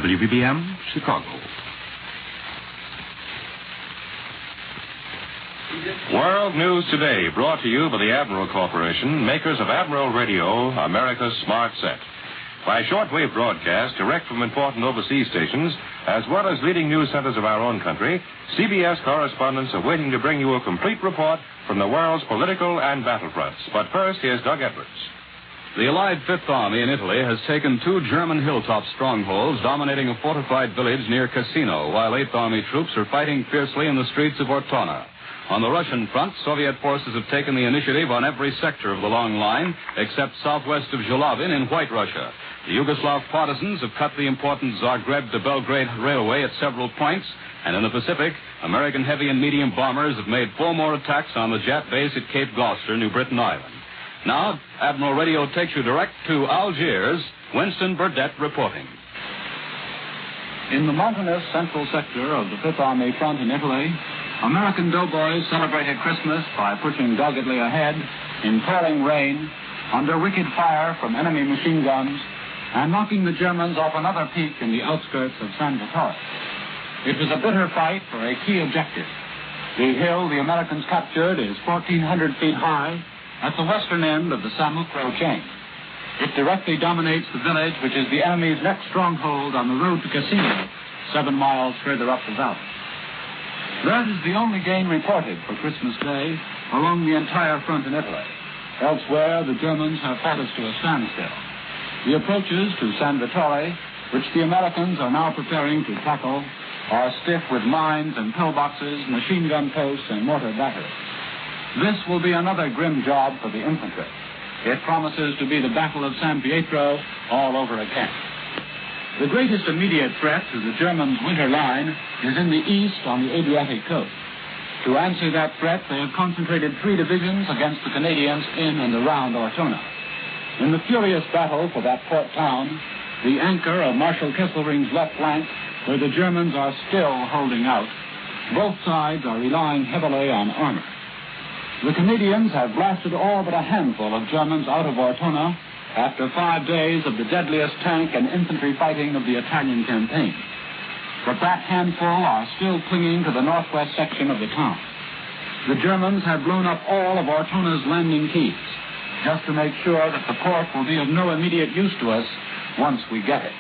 WBBM, Chicago. World News Today, brought to you by the Admiral Corporation, makers of Admiral Radio, America's Smart Set. By shortwave broadcast direct from important overseas stations, as well as leading news centers of our own country, CBS correspondents are waiting to bring you a complete report from the world's political and battlefronts. But first, here's Doug Edwards. The Allied Fifth Army in Italy has taken 2 German hilltop strongholds dominating a fortified village near Cassino, while Eighth Army troops are fighting fiercely in the streets of Ortona. On the Russian front, Soviet forces have taken the initiative on every sector of the long line, except southwest of Zhilovin in White Russia. The Yugoslav partisans have cut the important Zagreb to Belgrade railway at several points, and in the Pacific, American heavy and medium bombers have made 4 more attacks on the Jap base at Cape Gloucester, New Britain Island. Now, Admiral Radio takes you direct to Algiers. Winston Burdett reporting. In the mountainous central sector of the Fifth Army front in Italy, American doughboys celebrated Christmas by pushing doggedly ahead in pouring rain, under wicked fire from enemy machine guns, and knocking the Germans off another peak in the outskirts of San Vittore. It was a bitter fight for a key objective. The hill the Americans captured is 1,400 feet high at the western end of the Samukro chain. It directly dominates the village, which is the enemy's next stronghold on the road to Cassino, 7 miles further up the valley. That is the only gain reported for Christmas Day along the entire front in Italy. Elsewhere, the Germans have fought us to a standstill. The approaches to San Vittore, which the Americans are now preparing to tackle, are stiff with mines and pillboxes, machine gun posts, and mortar batteries. This will be another grim job for the infantry. It promises to be the Battle of San Pietro all over again. The greatest immediate threat to the Germans' winter line is in the east on the Adriatic coast. To answer that threat, they have concentrated 3 divisions against the Canadians in and around Ortona. In the furious battle for that port town, the anchor of Marshal Kesselring's left flank, where the Germans are still holding out, both sides are relying heavily on armor. The Canadians have blasted all but a handful of Germans out of Ortona after 5 days of the deadliest tank and infantry fighting of the Italian campaign. But that handful are still clinging to the northwest section of the town. The Germans have blown up all of Ortona's landing keys, just to make sure that the port will be of no immediate use to us once we get it.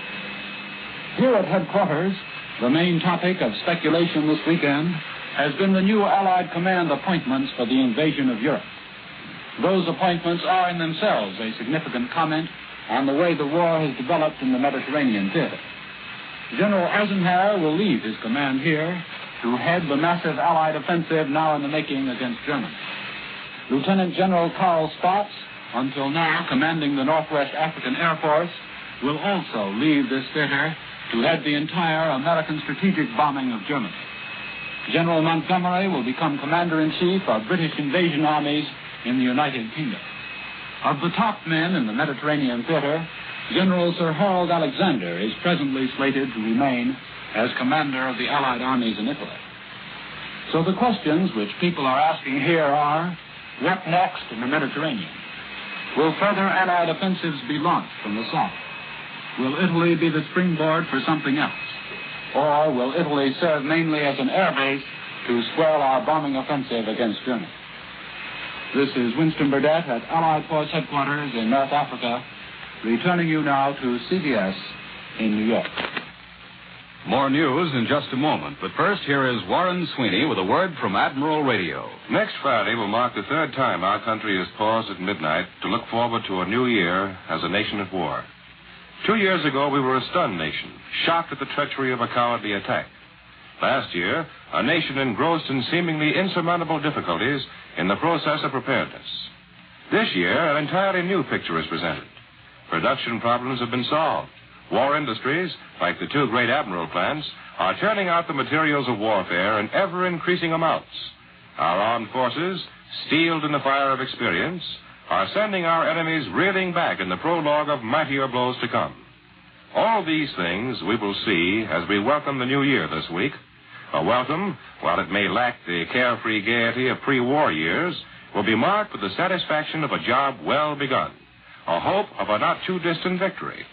Here at headquarters, the main topic of speculation this weekend has been the new Allied command appointments for the invasion of Europe. Those appointments are in themselves a significant comment on the way the war has developed in the Mediterranean theater. General Eisenhower will leave his command here to head the massive Allied offensive now in the making against Germany. Lieutenant General Karl Spaatz, until now commanding the Northwest African Air Force, will also leave this theater to head the entire American strategic bombing of Germany. General Montgomery will become Commander-in-Chief of British invasion armies in the United Kingdom. Of the top men in the Mediterranean theater, General Sir Harold Alexander is presently slated to remain as commander of the Allied armies in Italy. So the questions which people are asking here are, what next in the Mediterranean? Will further Allied offensives be launched from the south? Will Italy be the springboard for something else? Or will Italy serve mainly as an air base to swell our bombing offensive against Germany? This is Winston Burdett at Allied Force Headquarters in North Africa, returning you now to CBS in New York. More news in just a moment, but first here is Warren Sweeney with a word from Admiral Radio. Next Friday will mark the 3rd time our country has paused at midnight to look forward to a new year as a nation at war. 2 years ago, we were a stunned nation, shocked at the treachery of a cowardly attack. Last year, a nation engrossed in seemingly insurmountable difficulties in the process of preparedness. This year, an entirely new picture is presented. Production problems have been solved. War industries, like the 2 great Admiral plants, are turning out the materials of warfare in ever-increasing amounts. Our armed forces, steeled in the fire of experience, are sending our enemies reeling back in the prologue of mightier blows to come. All these things we will see as we welcome the new year this week. A welcome, while it may lack the carefree gaiety of pre-war years, will be marked with the satisfaction of a job well begun, a hope of a not-too-distant victory.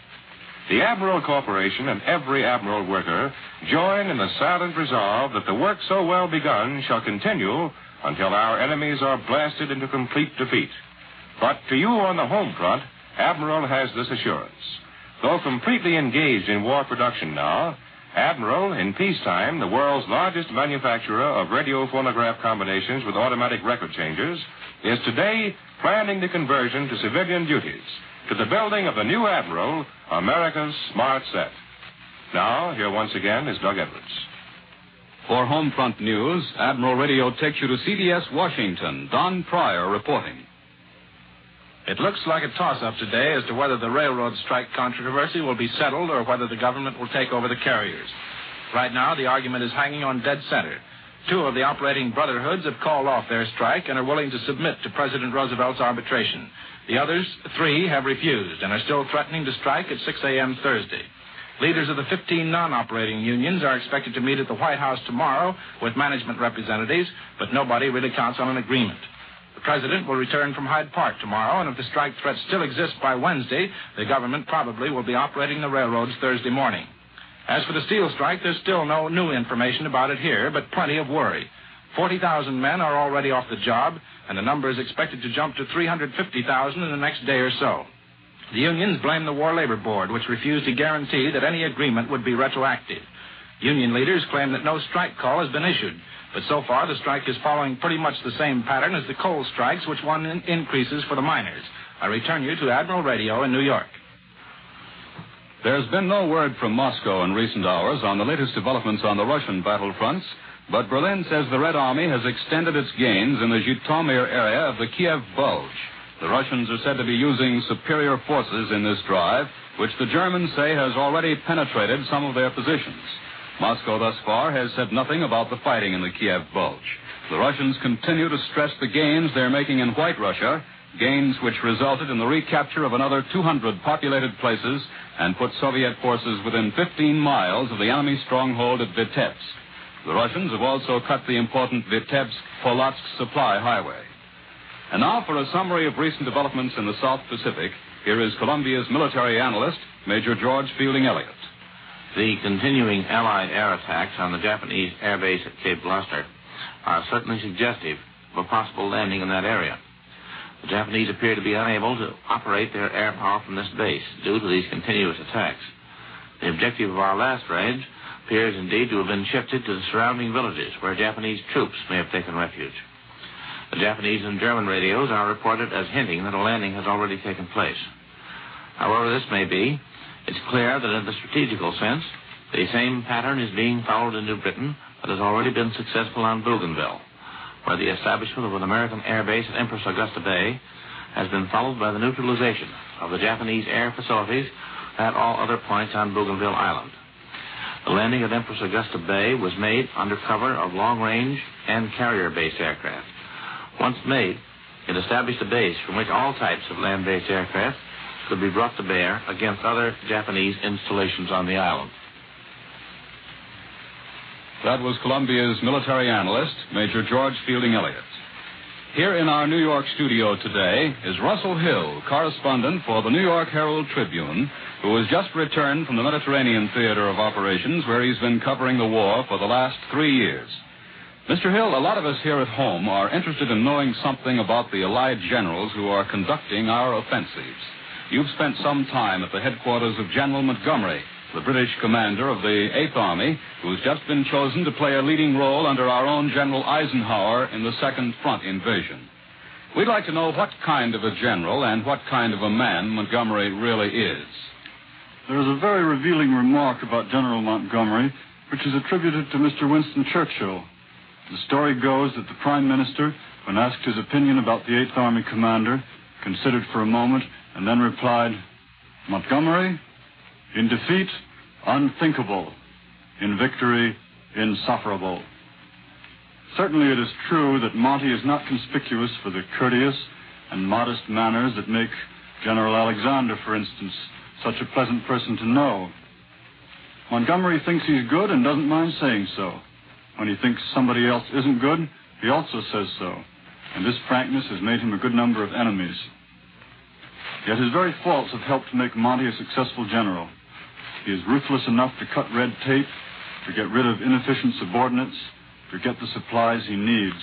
The Admiral Corporation and every Admiral worker join in the silent resolve that the work so well begun shall continue until our enemies are blasted into complete defeat. But to you on the home front, Admiral has this assurance. Though completely engaged in war production now, Admiral, in peacetime, the world's largest manufacturer of radio phonograph combinations with automatic record changers, is today planning the conversion to civilian duties, to the building of the new Admiral, America's Smart Set. Now, here once again is Doug Edwards. For Homefront News, Admiral Radio takes you to CBS Washington. Don Pryor reporting. It looks like a toss-up today as to whether the railroad strike controversy will be settled or whether the government will take over the carriers. Right now, the argument is hanging on dead center. Two of the operating brotherhoods have called off their strike and are willing to submit to President Roosevelt's arbitration. The others, three, have refused and are still threatening to strike at 6 a.m. Thursday. Leaders of the 15 non-operating unions are expected to meet at the White House tomorrow with management representatives, but nobody really counts on an agreement. The president will return from Hyde Park tomorrow, and if the strike threat still exists by Wednesday, the government probably will be operating the railroads Thursday morning. As for the steel strike, there's still no new information about it here, but plenty of worry. 40,000 men are already off the job, and the number is expected to jump to 350,000 in the next day or so. The unions blame the War Labor Board, which refused to guarantee that any agreement would be retroactive. Union leaders claim that no strike call has been issued, but so far the strike is following pretty much the same pattern as the coal strikes, which won increases for the miners. I return you to Admiral Radio in New York. There's been no word from Moscow in recent hours on the latest developments on the Russian battlefronts, but Berlin says the Red Army has extended its gains in the Zhytomyr area of the Kiev Bulge. The Russians are said to be using superior forces in this drive, which the Germans say has already penetrated some of their positions. Moscow thus far has said nothing about the fighting in the Kiev Bulge. The Russians continue to stress the gains they're making in White Russia, gains which resulted in the recapture of another 200 populated places and put Soviet forces within 15 miles of the enemy stronghold at Vitebsk. The Russians have also cut the important Vitebsk-Polotsk supply highway. And now for a summary of recent developments in the South Pacific, here is Columbia's military analyst, Major George Fielding Elliott. The continuing Allied air attacks on the Japanese air base at Cape Gloucester are certainly suggestive of a possible landing in that area. The Japanese appear to be unable to operate their air power from this base due to these continuous attacks. The objective of our last raid appears indeed to have been shifted to the surrounding villages where Japanese troops may have taken refuge. The Japanese and German radios are reported as hinting that a landing has already taken place. However this may be, it's clear that in the strategical sense, the same pattern is being followed in New Britain that has already been successful on Bougainville, where the establishment of an American air base at Empress Augusta Bay has been followed by the neutralization of the Japanese air facilities at all other points on Bougainville Island. The landing at Empress Augusta Bay was made under cover of long-range and carrier-based aircraft. Once made, it established a base from which all types of land-based aircraft could be brought to bear against other Japanese installations on the island. That was Columbia's military analyst, Major George Fielding Elliott. Here in our New York studio today is Russell Hill, correspondent for the New York Herald Tribune, who has just returned from the Mediterranean Theater of Operations, where he's been covering the war for the last 3 years. Mr. Hill, a lot of us here at home are interested in knowing something about the Allied generals who are conducting our offensives. You've spent some time at the headquarters of General Montgomery, the British commander of the 8th Army, who's just been chosen to play a leading role under our own General Eisenhower in the Second Front invasion. We'd like to know what kind of a general and what kind of a man Montgomery really is. There is a very revealing remark about General Montgomery, which is attributed to Mr. Winston Churchill. The story goes that the Prime Minister, when asked his opinion about the 8th Army commander, considered for a moment and then replied, "Montgomery, in defeat, unthinkable. In victory, insufferable." Certainly it is true that Monty is not conspicuous for the courteous and modest manners that make General Alexander, for instance, such a pleasant person to know. Montgomery thinks he's good and doesn't mind saying so. When he thinks somebody else isn't good, he also says so. And this frankness has made him a good number of enemies. Yet his very faults have helped make Monty a successful general. He is ruthless enough to cut red tape, to get rid of inefficient subordinates, to get the supplies he needs.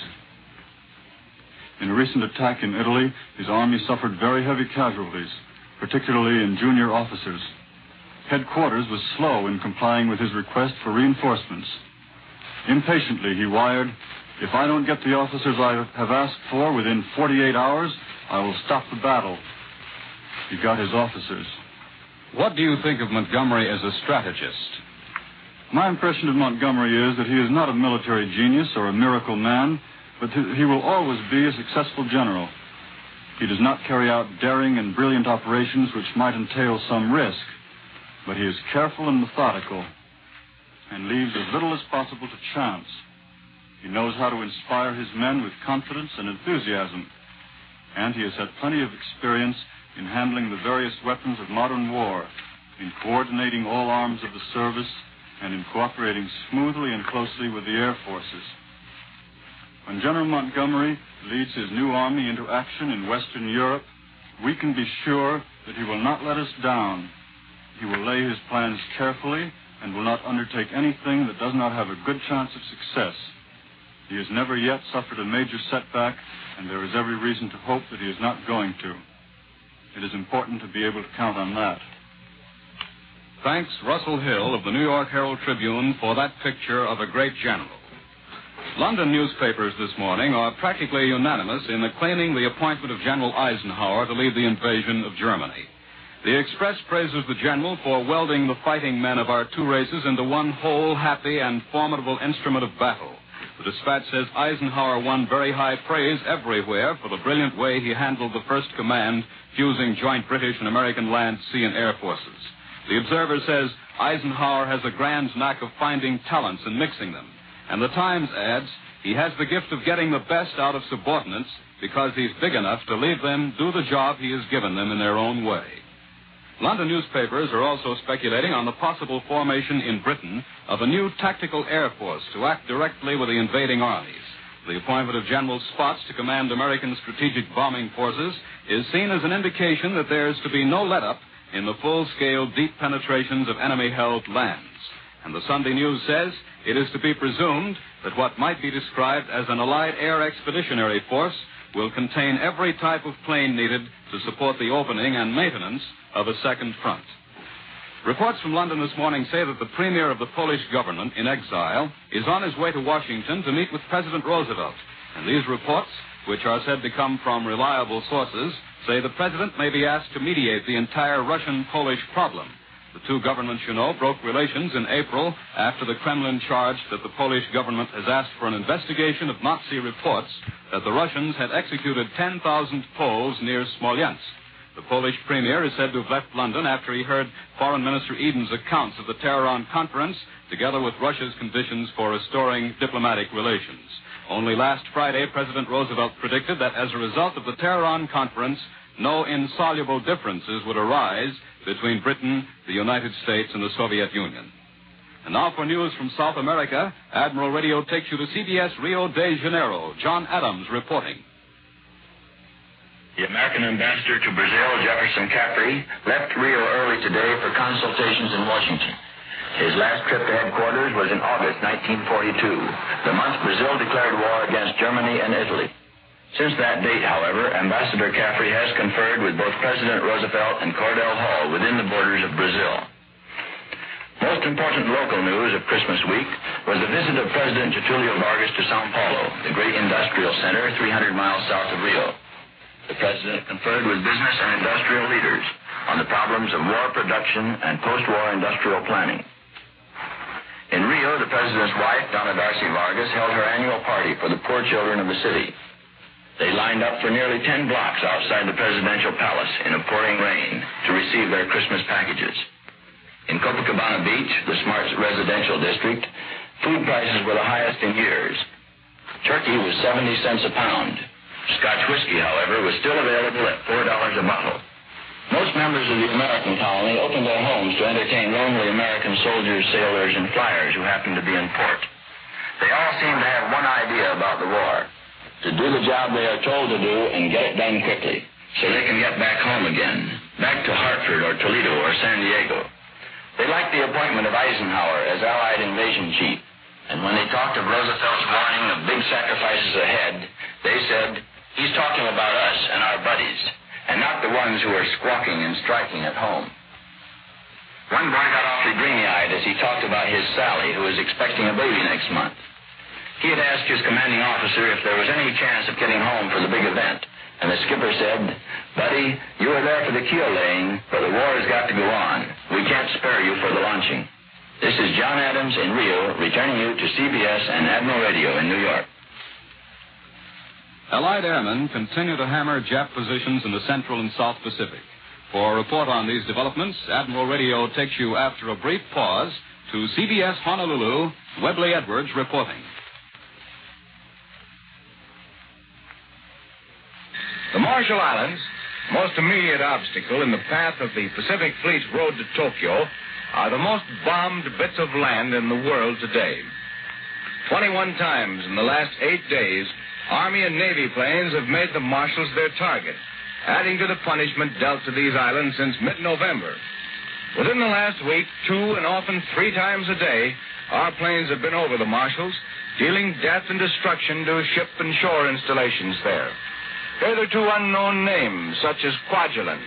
In a recent attack in Italy, his army suffered very heavy casualties, particularly in junior officers. Headquarters was slow in complying with his request for reinforcements. Impatiently, he wired, "If I don't get the officers I have asked for within 48 hours, I will stop the battle." He got his officers. What do you think of Montgomery as a strategist? My impression of Montgomery is that he is not a military genius or a miracle man, but he will always be a successful general. He does not carry out daring and brilliant operations which might entail some risk, but he is careful and methodical and leaves as little as possible to chance. He knows how to inspire his men with confidence and enthusiasm, and he has had plenty of experience in handling the various weapons of modern war, in coordinating all arms of the service, and in cooperating smoothly and closely with the air forces. When General Montgomery leads his new army into action in Western Europe, we can be sure that he will not let us down. He will lay his plans carefully and will not undertake anything that does not have a good chance of success. He has never yet suffered a major setback, and there is every reason to hope that he is not going to. It is important to be able to count on that. Thanks, Russell Hill of the New York Herald Tribune, for that picture of a great general. London newspapers this morning are practically unanimous in acclaiming the appointment of General Eisenhower to lead the invasion of Germany. The Express praises the general for welding the fighting men of our two races into one whole, happy, and formidable instrument of battle. The Dispatch says Eisenhower won very high praise everywhere for the brilliant way he handled the First Command, fusing joint British and American land, sea, and air forces. The Observer says Eisenhower has a grand knack of finding talents and mixing them. And the Times adds, he has the gift of getting the best out of subordinates because he's big enough to leave them do the job he has given them in their own way. London newspapers are also speculating on the possible formation in Britain of a new tactical air force to act directly with the invading armies. The appointment of General Spaatz to command American strategic bombing forces is seen as an indication that there is to be no let-up in the full-scale deep penetrations of enemy-held lands. And the Sunday News says it is to be presumed that what might be described as an Allied air expeditionary force will contain every type of plane needed to support the opening and maintenance of a second front. Reports from London this morning say that the premier of the Polish government in exile is on his way to Washington to meet with President Roosevelt. And these reports, which are said to come from reliable sources, say the president may be asked to mediate the entire Russian-Polish problem. The two governments, you know, broke relations in April after the Kremlin charged that the Polish government has asked for an investigation of Nazi reports that the Russians had executed 10,000 Poles near Smolensk. The Polish premier is said to have left London after he heard Foreign Minister Eden's accounts of the Tehran conference, together with Russia's conditions for restoring diplomatic relations. Only last Friday, President Roosevelt predicted that as a result of the Tehran conference, no insoluble differences would arise between Britain, the United States, and the Soviet Union. And now for news from South America, Admiral Radio takes you to CBS Rio de Janeiro. John Adams reporting. The American ambassador to Brazil, Jefferson Caffrey, left Rio early today for consultations in Washington. His last trip to headquarters was in August 1942, the month Brazil declared war against Germany and Italy. Since that date, however, Ambassador Caffrey has conferred with both President Roosevelt and Cordell Hull within the borders of Brazil. Most important local news of Christmas week was the visit of President Getulio Vargas to Sao Paulo, the great industrial center 300 miles south of Rio. The president conferred with business and industrial leaders on the problems of war production and post-war industrial planning. In Rio, the president's wife, Donna Darcy Vargas, held her annual party for the poor children of the city. They lined up for nearly 10 blocks outside the presidential palace in a pouring rain to receive their Christmas packages. In Copacabana Beach, the smart residential district, food prices were the highest in years. Turkey was 70 cents a pound. Scotch whiskey, however, was still available at $4 a bottle. Most members of the American colony opened their homes to entertain lonely American soldiers, sailors, and flyers who happened to be in port. They all seemed to have one idea about the war: to do the job they are told to do and get it done quickly, so they can get back home again, back to Hartford or Toledo or San Diego. They liked the appointment of Eisenhower as Allied invasion chief. And when they talked of Roosevelt's warning of big sacrifices ahead, they said, he's talking about us and our buddies, and not the ones who are squawking and striking at home. One boy got awfully dreamy-eyed as he talked about his Sally, who was expecting a baby next month. He had asked his commanding officer if there was any chance of getting home for the big event, and the skipper said, Buddy, you were there for the keel laying, but the war has got to go on. We can't spare you for the launching. This is John Adams in Rio, returning you to CBS and Admiral Radio in New York. Allied airmen continue to hammer Jap positions in the Central and South Pacific. For a report on these developments, Admiral Radio takes you after a brief pause to CBS Honolulu, Webley Edwards reporting. The Marshall Islands, most immediate obstacle in the path of the Pacific Fleet's road to Tokyo, are the most bombed bits of land in the world today. 21 times in the last 8 days, Army and Navy planes have made the Marshalls their target, adding to the punishment dealt to these islands since mid-November. Within the last week, 2 and often 3 times a day, our planes have been over the Marshalls, dealing death and destruction to ship and shore installations there. Hitherto unknown names such as Kwajalein,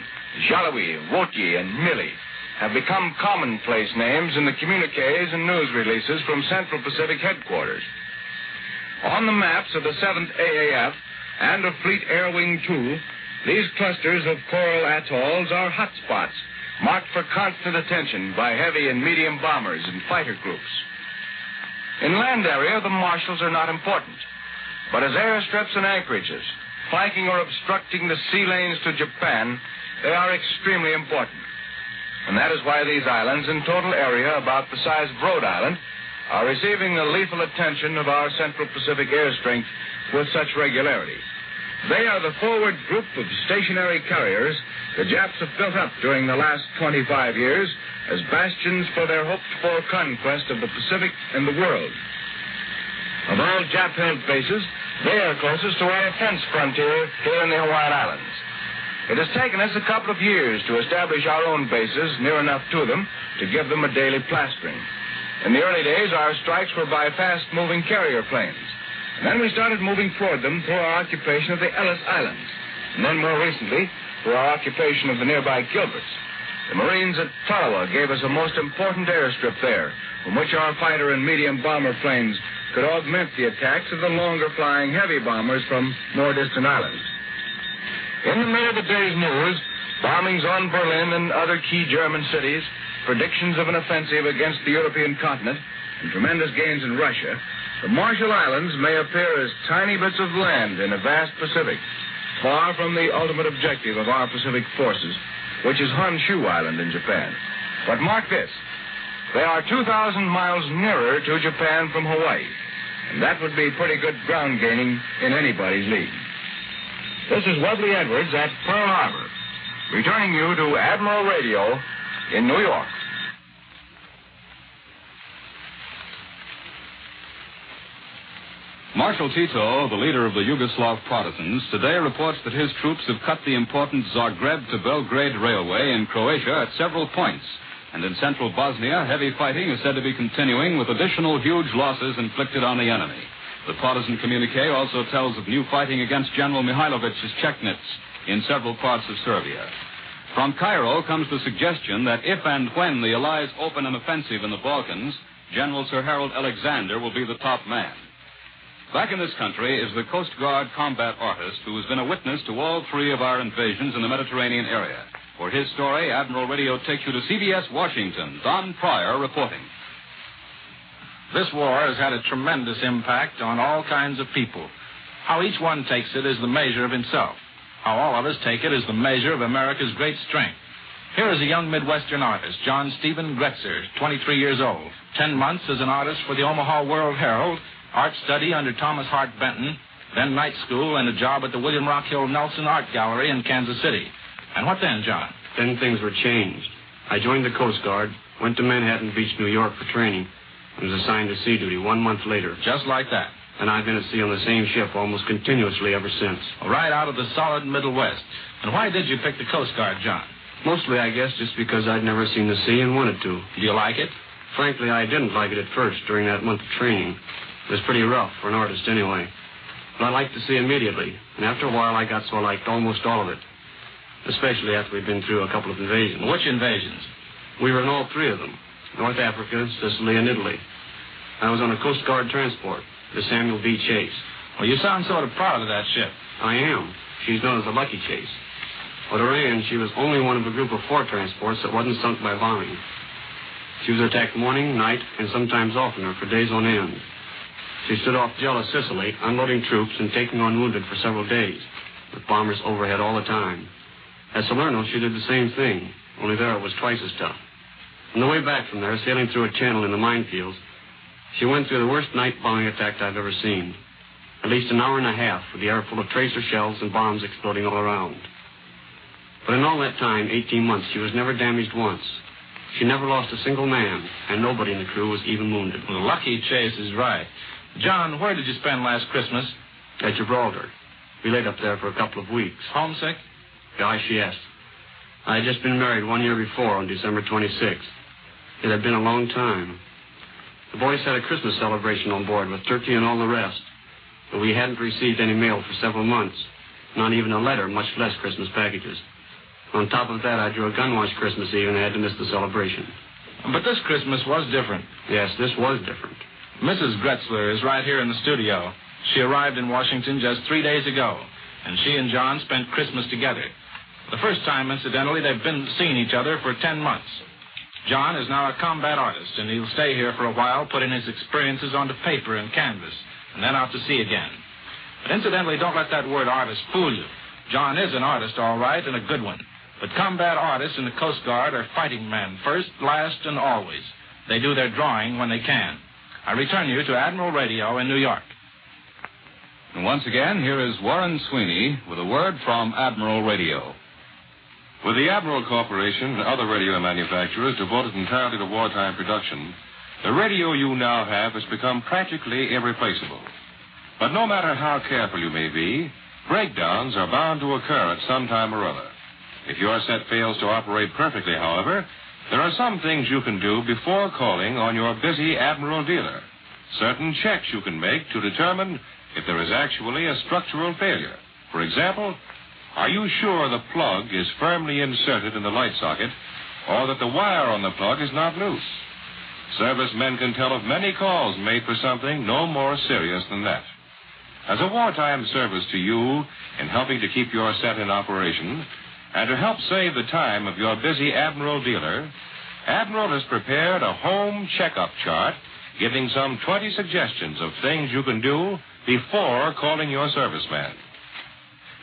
Jaloi, Wotie, and Mili have become commonplace names in the communiques and news releases from Central Pacific headquarters. On the maps of the 7th AAF and of Fleet Air Wing 2, these clusters of coral atolls are hotspots, marked for constant attention by heavy and medium bombers and fighter groups. In land area, the Marshalls are not important, but as airstrips and anchorages, flanking or obstructing the sea lanes to Japan, they are extremely important. And that is why these islands, in total area about the size of Rhode Island, are receiving the lethal attention of our Central Pacific air strength with such regularity. They are the forward group of stationary carriers the Japs have built up during the last 25 years as bastions for their hoped-for conquest of the Pacific and the world. Of all Jap-held bases, they are closest to our defense frontier here in the Hawaiian Islands. It has taken us a couple of years to establish our own bases near enough to them to give them a daily plastering. In the early days, our strikes were by fast-moving carrier planes. And then we started moving toward them through our occupation of the Ellis Islands. And then more recently, through our occupation of the nearby Gilberts. The Marines at Tarawa gave us a most important airstrip there, from which our fighter and medium bomber planes could augment the attacks of the longer-flying heavy bombers from more distant islands. In the middle of the day's news, bombings on Berlin and other key German cities, predictions of an offensive against the European continent, and tremendous gains in Russia, the Marshall Islands may appear as tiny bits of land in a vast Pacific, far from the ultimate objective of our Pacific forces, which is Honshu Island in Japan. But mark this, they are 2,000 miles nearer to Japan from Hawaii, and that would be pretty good ground gaining in anybody's league. This is Webley Edwards at Pearl Harbor, returning you to Admiral Radio in New York. Marshal Tito, the leader of the Yugoslav partisans, today reports that his troops have cut the important Zagreb to Belgrade railway in Croatia at several points. And in central Bosnia, heavy fighting is said to be continuing with additional huge losses inflicted on the enemy. The partisan communique also tells of new fighting against General Mihailovic's Chetnits in several parts of Serbia. From Cairo comes the suggestion that if and when the Allies open an offensive in the Balkans, General Sir Harold Alexander will be the top man. Back in this country is the Coast Guard combat artist who has been a witness to all 3 of our invasions in the Mediterranean area. For his story, Admiral Radio takes you to CBS Washington. Don Pryor reporting. This war has had a tremendous impact on all kinds of people. How each one takes it is the measure of himself. How all of us take it is the measure of America's great strength. Here is a young Midwestern artist, John Stephen Gretzer, 23 years old. 10 months as an artist for the Omaha World Herald, art study under Thomas Hart Benton, then night school and a job at the William Rockhill Nelson Art Gallery in Kansas City. And what then, John? Then things were changed. I joined the Coast Guard, went to Manhattan Beach, New York for training, and was assigned to sea duty 1 month later. Just like that. And I've been at sea on the same ship almost continuously ever since. Right out of the solid Middle West. And why did you pick the Coast Guard, John? Mostly, I guess, just because I'd never seen the sea and wanted to. Do you like it? Frankly, I didn't like it at first during that month of training. It was pretty rough for an artist anyway. But I liked the sea immediately, and after a while I got so I liked almost all of it. Especially after we'd been through a couple of invasions. Which invasions? We were in all three of them. North Africa, Sicily, and Italy. I was on a Coast Guard transport, the Samuel B. Chase. Well, you sound sort of proud of that ship. I am. She's known as the Lucky Chase. At Oran, she was only one of a group of 4 transports that wasn't sunk by bombing. She was attacked morning, night, and sometimes oftener for days on end. She stood off Gela, Sicily, unloading troops and taking on wounded for several days, with bombers overhead all the time. At Salerno, she did the same thing, only there it was twice as tough. On the way back from there, sailing through a channel in the minefields, she went through the worst night bombing attack I've ever seen. At least an hour and a half with the air full of tracer shells and bombs exploding all around. But in all that time, 18 months, she was never damaged once. She never lost a single man, and nobody in the crew was even wounded. Well, Lucky Chase is right. John, where did you spend last Christmas? At Gibraltar. We laid up there for a couple of weeks. Homesick? Gosh, yes. I had just been married 1 year before on December 26th. It had been a long time. The boys had a Christmas celebration on board with turkey and all the rest. But we hadn't received any mail for several months. Not even a letter, much less Christmas packages. On top of that, I drew a gun wash Christmas Eve and I had to miss the celebration. But this Christmas was different. Yes, this was different. Mrs. Gretzler is right here in the studio. She arrived in Washington just 3 days ago, and she and John spent Christmas together. The first time, incidentally, they've been seeing each other for 10 months. John is now a combat artist, and he'll stay here for a while, putting his experiences onto paper and canvas, and then out to sea again. But incidentally, don't let that word artist fool you. John is an artist, all right, and a good one. But combat artists in the Coast Guard are fighting men, first, last, and always. They do their drawing when they can. I return you to Admiral Radio in New York. And once again, here is Warren Sweeney with a word from Admiral Radio. With the Admiral Corporation and other radio manufacturers devoted entirely to wartime production, the radio you now have has become practically irreplaceable. But no matter how careful you may be, breakdowns are bound to occur at some time or other. If your set fails to operate perfectly, however, there are some things you can do before calling on your busy Admiral dealer. Certain checks you can make to determine if there is actually a structural failure. For example, are you sure the plug is firmly inserted in the light socket or that the wire on the plug is not loose? Servicemen can tell of many calls made for something no more serious than that. As a wartime service to you in helping to keep your set in operation, and to help save the time of your busy Admiral dealer, Admiral has prepared a home checkup chart giving some 20 suggestions of things you can do before calling your serviceman.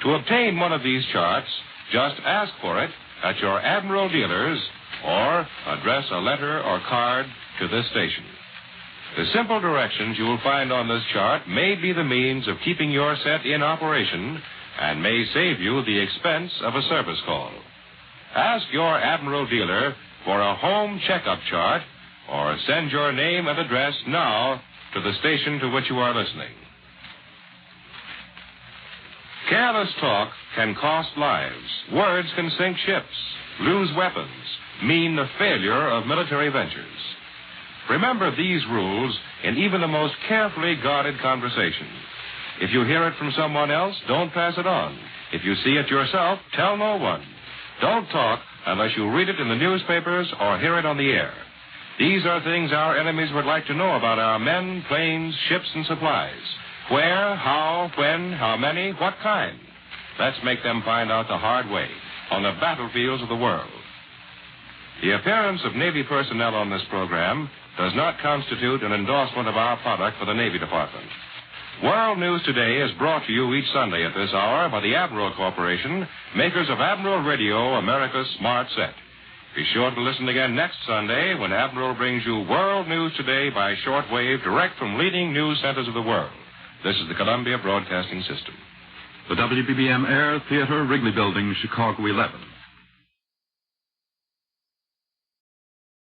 To obtain one of these charts, just ask for it at your Admiral dealers or address a letter or card to this station. The simple directions you will find on this chart may be the means of keeping your set in operation and may save you the expense of a service call. Ask your Admiral dealer for a home checkup chart or send your name and address now to the station to which you are listening. Careless talk can cost lives. Words can sink ships, lose weapons, mean the failure of military ventures. Remember these rules in even the most carefully guarded conversation. If you hear it from someone else, don't pass it on. If you see it yourself, tell no one. Don't talk unless you read it in the newspapers or hear it on the air. These are things our enemies would like to know about our men, planes, ships, and supplies. Where, how, when, how many, what kind. Let's make them find out the hard way on the battlefields of the world. The appearance of Navy personnel on this program does not constitute an endorsement of our product for the Navy Department. World News Today is brought to you each Sunday at this hour by the Admiral Corporation, makers of Admiral Radio, America's smart set. Be sure to listen again next Sunday when Admiral brings you World News Today by shortwave direct from leading news centers of the world. This is the Columbia Broadcasting System. The WBBM Air Theater, Wrigley Building, Chicago 11.